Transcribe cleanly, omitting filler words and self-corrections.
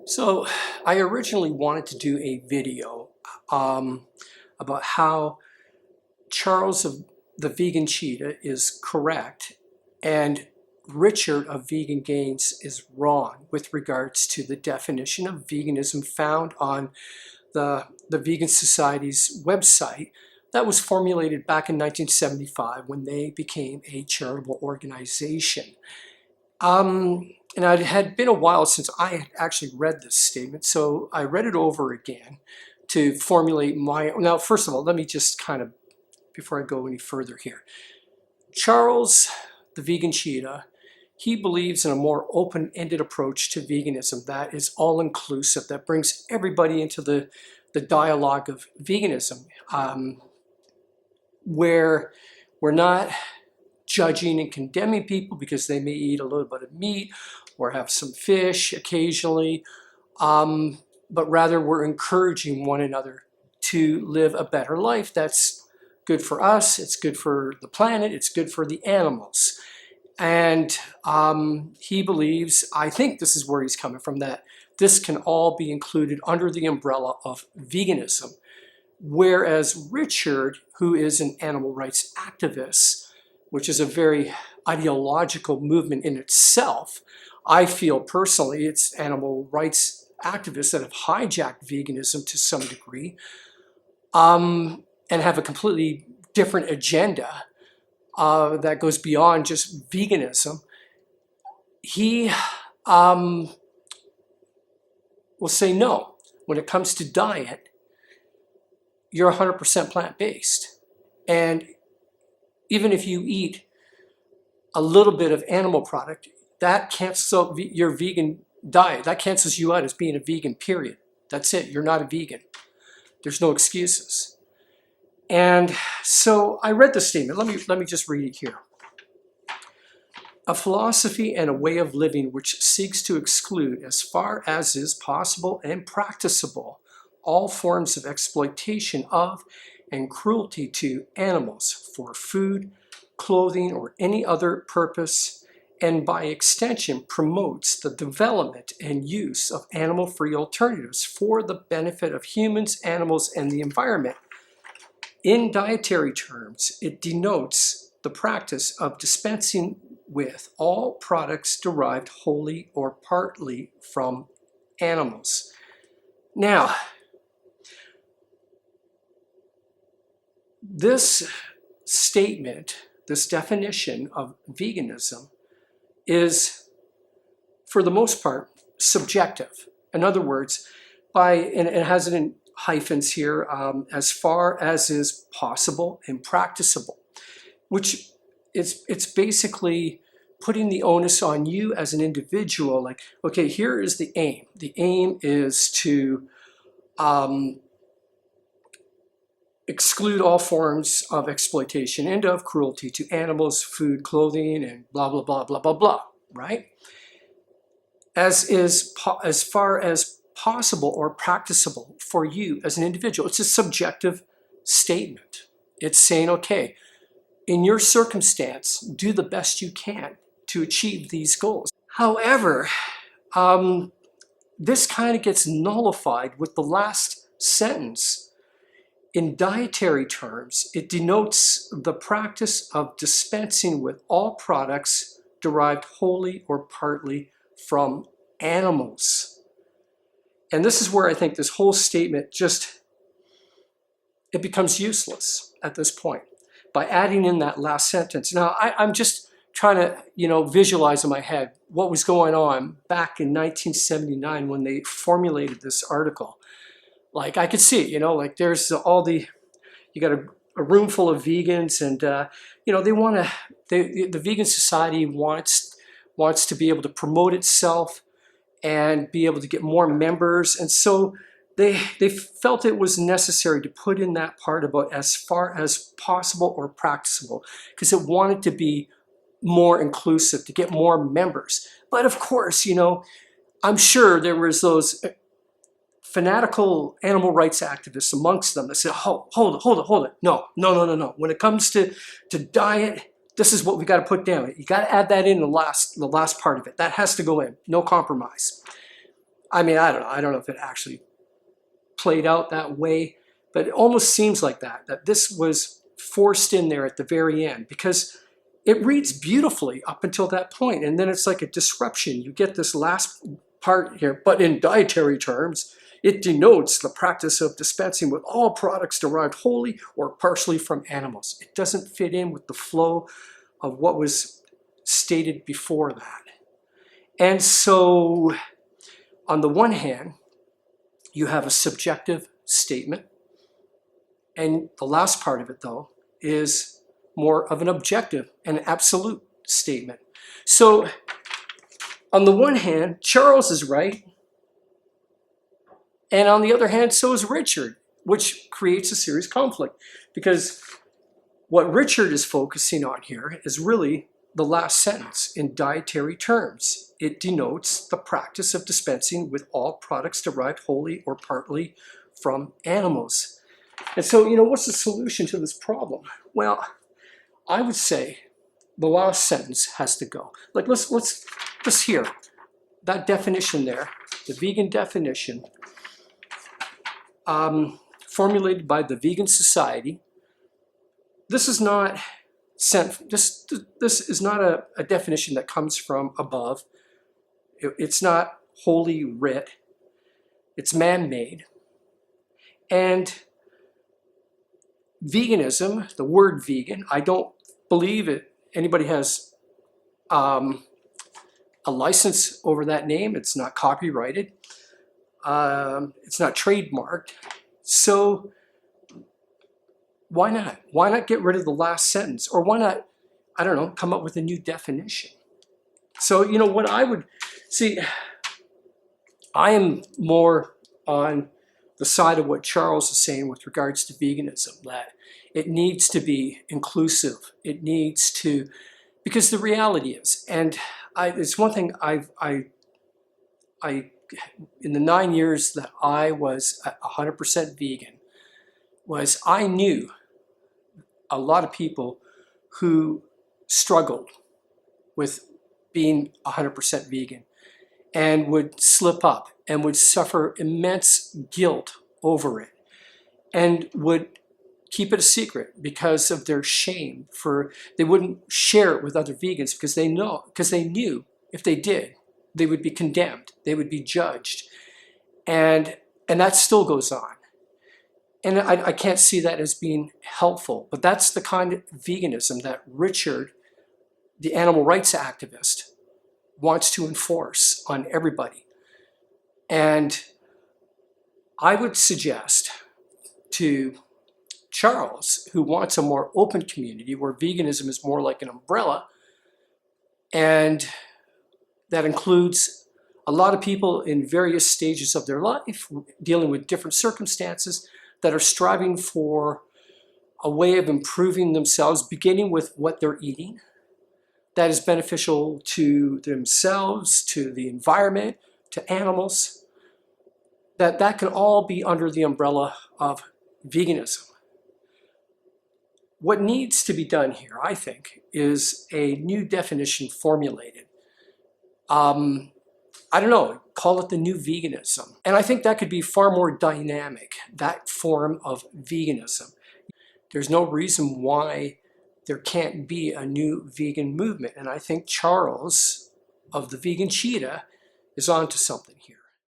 So I originally wanted to do a video about how Charles of the Vegan Cheetah is correct and Richard of Vegan Gains is wrong with regards to the definition of veganism found on the Vegan Society's website that was formulated back in 1975 when they became a charitable organization. And it had been a while since I had actually read this statement, so I read it over again to formulate my... Now, first of all, let me just kind of, before I go any further here, Charles, the Vegan Cheetah, he believes in a more open-ended approach to veganism that is all-inclusive, that brings everybody into the dialogue of veganism, where we're not judging and condemning people because they may eat a little bit of meat or have some fish occasionally, but rather we're encouraging one another to live a better life that's good for us, it's good for the planet, it's good for the animals. And he believes, I think this is where he's coming from, that this can all be included under the umbrella of veganism. Whereas Richard, who is an animal rights activist, which is a very ideological movement in itself, I feel personally it's animal rights activists that have hijacked veganism to some degree and have a completely different agenda that goes beyond just veganism. He will say no. When it comes to diet, you're 100% plant-based. And even if you eat a little bit of animal product, that cancels out your vegan diet. That cancels you out as being a vegan, period. That's it. You're not a vegan. There's no excuses. And so I read the statement. Let me just read it here. A philosophy and a way of living which seeks to exclude, as far as is possible and practicable, all forms of exploitation of and cruelty to animals for food, clothing, or any other purpose, and by extension promotes the development and use of animal-free alternatives for the benefit of humans, animals, and the environment. In dietary terms, it denotes the practice of dispensing with all products derived wholly or partly from animals. Now, this statement, this definition of veganism is, for the most part, subjective. In other words, and it has it in hyphens here, as far as is possible and practicable, which it's basically putting the onus on you as an individual, like, okay, here is the aim. The aim is to exclude all forms of exploitation and of cruelty to animals, food, clothing, and blah, blah, blah, blah, blah, blah, right? As far as possible or practicable for you as an individual. It's a subjective statement. It's saying, okay, in your circumstance, do the best you can to achieve these goals. However, this kind of gets nullified with the last sentence. In dietary terms, it denotes the practice of dispensing with all products derived wholly or partly from animals. And this is where I think this whole statement it becomes useless at this point by adding in that last sentence. Now, I'm just trying to, visualize in my head what was going on back in 1979 when they formulated this article. Like, I could see, like there's you got a room full of vegans, and the Vegan Society wants to be able to promote itself and be able to get more members, and so they felt it was necessary to put in that part about as far as possible or practicable, because it wanted to be more inclusive, to get more members. But of course, I'm sure there was those fanatical animal rights activists amongst them that said, hold it. No. When it comes to diet, this is what we got to put down. You got to add that in the last part of it. That has to go in. No compromise. I mean, I don't know if it actually played out that way, but it almost seems like that this was forced in there at the very end, because it reads beautifully up until that point, and then it's like a disruption. You get this last part here, but in dietary terms, it denotes the practice of dispensing with all products derived wholly or partially from animals. It doesn't fit in with the flow of what was stated before that. And so, on the one hand, you have a subjective statement, and the last part of it, though, is more of an objective and absolute statement. So, on the one hand, Charles is right, and on the other hand, so is Richard, which creates a serious conflict, because what Richard is focusing on here is really the last sentence. In dietary terms, it denotes the practice of dispensing with all products derived wholly or partly from animals. And so, what's the solution to this problem? Well, I would say the last sentence has to go. Like, let's just hear that definition there, the vegan definition, formulated by the Vegan Society. This is not this is not a definition that comes from above. It's not holy writ. It's man-made. And veganism, the word vegan, I don't believe anybody has a license over that name. It's not copyrighted. It's not trademarked. So why not? Why not get rid of the last sentence? Or why not, I don't know, come up with a new definition? So, what I would see, I am more on the side of what Charles is saying with regards to veganism, that it needs to be inclusive. It needs to, because the reality is, and it's one thing in the 9 years that I was 100% vegan, was I knew a lot of people who struggled with being 100% vegan and would slip up and would suffer immense guilt over it and would keep it a secret because of their shame. They wouldn't share it with other vegans because they knew if they did, they would be condemned, they would be judged, and that still goes on. And I can't see that as being helpful, but that's the kind of veganism that Richard, the animal rights activist, wants to enforce on everybody. And I would suggest to Charles, who wants a more open community where veganism is more like an umbrella, and that includes a lot of people in various stages of their life, dealing with different circumstances, that are striving for a way of improving themselves, beginning with what they're eating, that is beneficial to themselves, to the environment, to animals, that can all be under the umbrella of veganism. What needs to be done here, I think, is a new definition formulated. I don't know, call it the new veganism. And I think that could be far more dynamic, that form of veganism. There's no reason why there can't be a new vegan movement. And I think Charles of the Vegan Cheetah is onto something here.